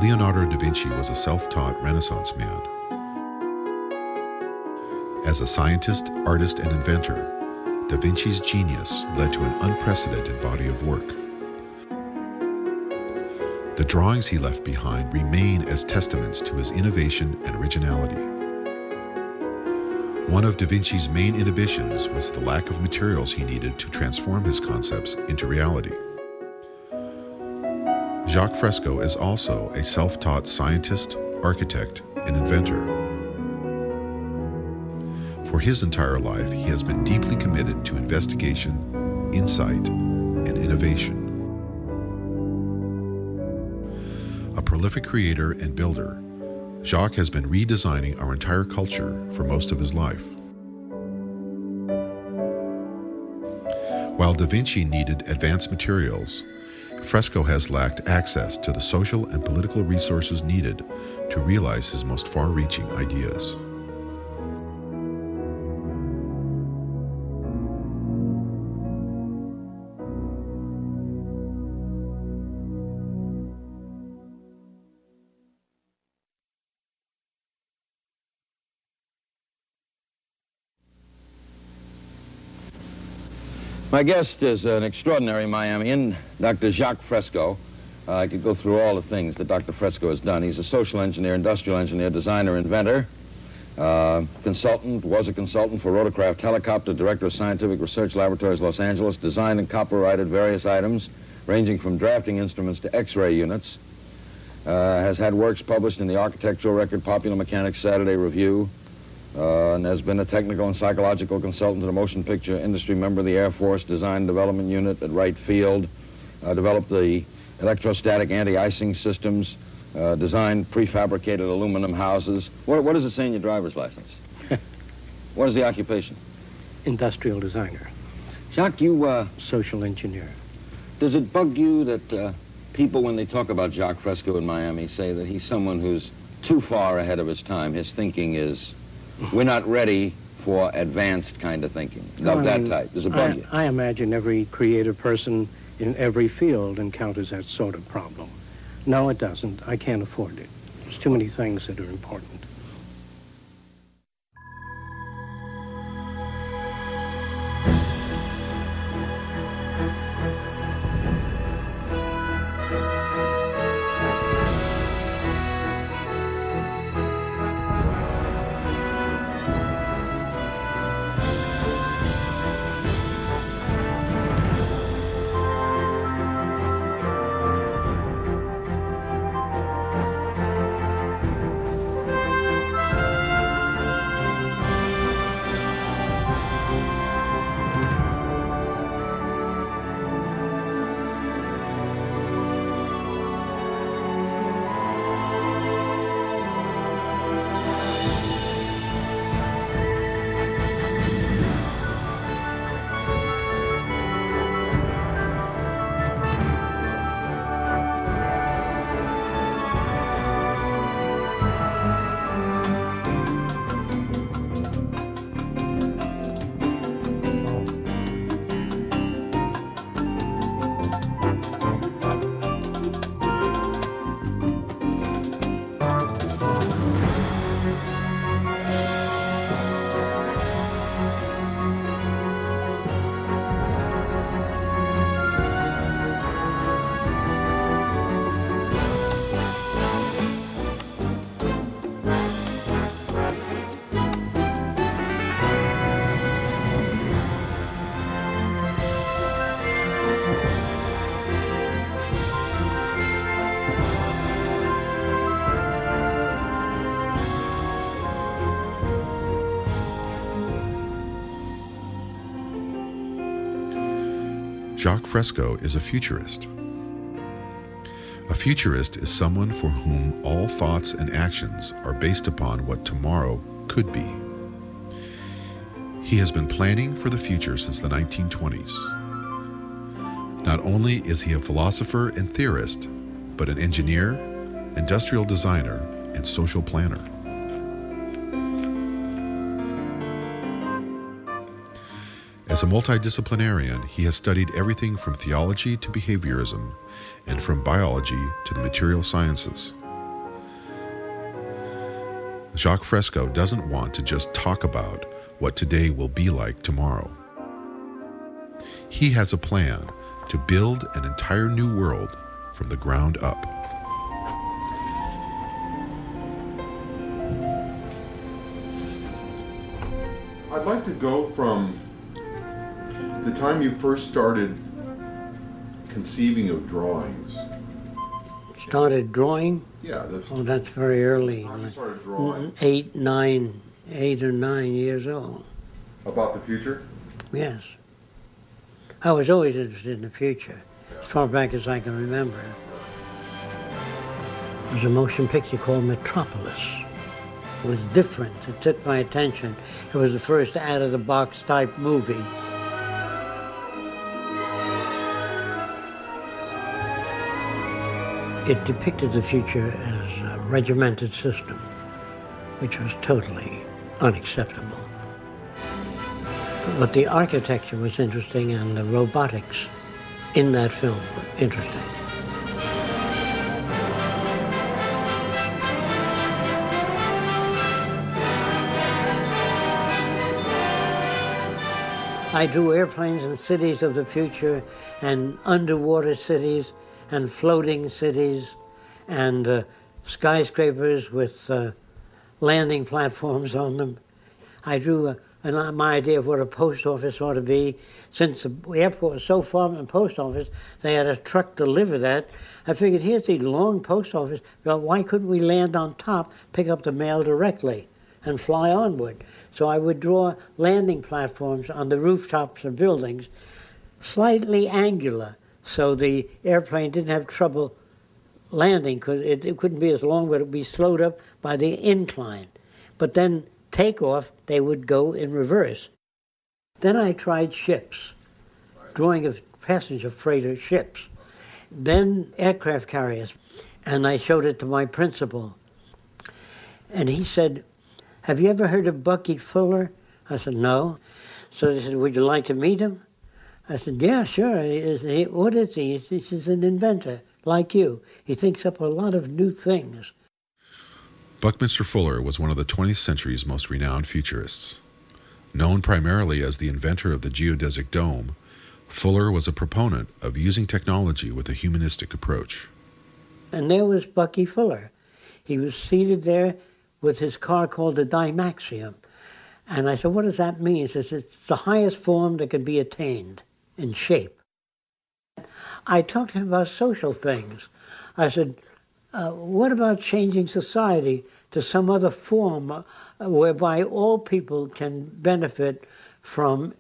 Leonardo da Vinci was a self-taught Renaissance man. As a scientist, artist, and inventor, da Vinci's genius led to an unprecedented body of work. The drawings he left behind remain as testaments to his innovation and originality. One of da Vinci's main inhibitions was the lack of materials he needed to transform his concepts into reality. Jacque Fresco is also a self-taught scientist, architect, and inventor. For his entire life, he has been deeply committed to investigation, insight, and innovation. A prolific creator and builder, Jacque has been redesigning our entire culture for most of his life. While da Vinci needed advanced materials, Fresco has lacked access to the social and political resources needed to realize his most far-reaching ideas. My guest is an extraordinary Miamian, Dr. Jacque Fresco. I could go through all the things that Dr. Fresco has done. He's a social engineer, industrial engineer, designer, inventor, consultant, was a consultant for Rotorcraft Helicopter, director of Scientific Research Laboratories, Los Angeles, designed and copyrighted various items ranging from drafting instruments to X-ray units, has had works published in the Architectural Record, Popular Mechanics, Saturday Review, and has been a technical and psychological consultant to the motion picture industry, member of the Air Force Design Development Unit at Wright Field, developed the electrostatic anti-icing systems, designed prefabricated aluminum houses. What does it say in your driver's license? What is the occupation? Industrial designer. Jacque, you... Social engineer. Does it bug you that people, when they talk about Jacque Fresco in Miami, say that he's someone who's too far ahead of his time? His thinking is... We're not ready for advanced kind of thinking, of that type. Does it bug you? I imagine every creative person in every field encounters that sort of problem. No, it doesn't. I can't afford it. There's too many things that are important. Jacque Fresco is a futurist. A futurist is someone for whom all thoughts and actions are based upon what tomorrow could be. He has been planning for the future since the 1920s. Not only is he a philosopher and theorist, but an engineer, industrial designer, and social planner. As a multidisciplinarian, he has studied everything from theology to behaviorism, and from biology to the material sciences. Jacque Fresco doesn't want to just talk about what today will be like tomorrow. He has a plan to build an entire new world from the ground up. I'd like to go from the time you first started conceiving of drawings. Started drawing? Yeah. Oh, that's very early. Time you started drawing. 8 or 9 years old. About the future? Yes. I was always interested in the future, as far back as I can remember. There was a motion picture called Metropolis. It was different. It took my attention. It was the first out-of-the-box type movie. It depicted the future as a regimented system, which was totally unacceptable. But the architecture was interesting and the robotics in that film were interesting. I drew airplanes in cities of the future and underwater cities and floating cities and skyscrapers with landing platforms on them. I drew my idea of what a post office ought to be. Since the airport was so far from the post office, they had a truck to deliver that. I figured, here's the long post office, but why couldn't we land on top, pick up the mail directly, and fly onward? So I would draw landing platforms on the rooftops of buildings, slightly angular, so the airplane didn't have trouble landing, because it couldn't be as long, but it would be slowed up by the incline. But then takeoff, they would go in reverse. Then I tried ships, drawing of passenger freighter ships. Then aircraft carriers, and I showed it to my principal. And he said, "Have you ever heard of Bucky Fuller?" I said, "No." So they said, "Would you like to meet him?" I said, "Yeah, sure." What is he? He's an inventor, like you. He thinks up a lot of new things. Buckminster Fuller was one of the 20th century's most renowned futurists. Known primarily as the inventor of the geodesic dome, Fuller was a proponent of using technology with a humanistic approach. And there was Bucky Fuller. He was seated there with his car called the Dymaxium. And I said, "What does that mean?" He says, "It's the highest form that can be attained in shape." I talked to him about social things. I said, what about changing society to some other form whereby all people can benefit from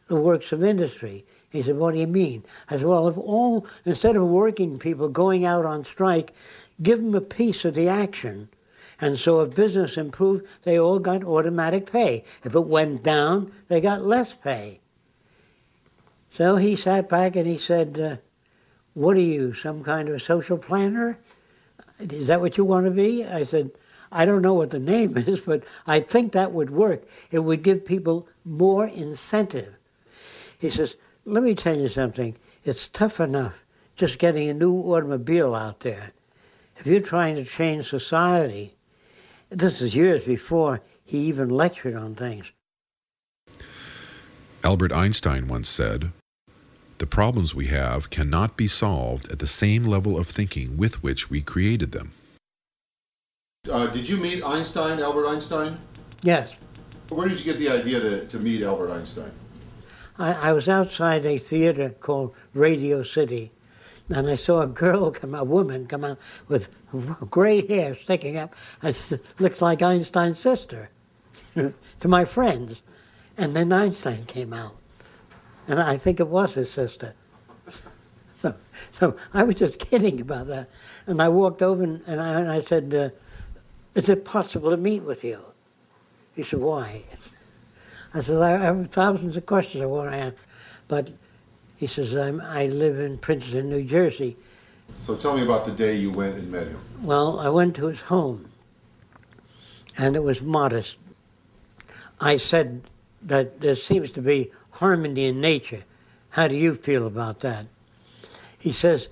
the works of industry? He said, "What do you mean?" I said, "Well, instead of working people going out on strike, give them a piece of the action. And so if business improved, they all got automatic pay. If it went down, they got less pay." So he sat back and he said, "What are you, some kind of a social planner? Is that what you want to be?" I said, "I don't know what the name is, but I think that would work. It would give people more incentive." He says, "Let me tell you something. It's tough enough just getting a new automobile out there. If you're trying to change society," this is years before he even lectured on things. Albert Einstein once said, "The problems we have cannot be solved at the same level of thinking with which we created them." Did you meet Einstein, Albert Einstein? Yes. Where did you get the idea to meet Albert Einstein? I was outside a theater called Radio City, and I saw a woman come out with gray hair sticking up. I said, "Looks like Einstein's sister," to my friends. And then Einstein came out. And I think it was his sister. So I was just kidding about that. And I walked over and I said, "Is it possible to meet with you?" He said, "Why?" I said, "I have thousands of questions I want to ask." But he says, I live in Princeton, New Jersey. So tell me about the day you went and met him. Well, I went to his home, and it was modest. I said that there seems to be harmony in nature. How do you feel about that? He says,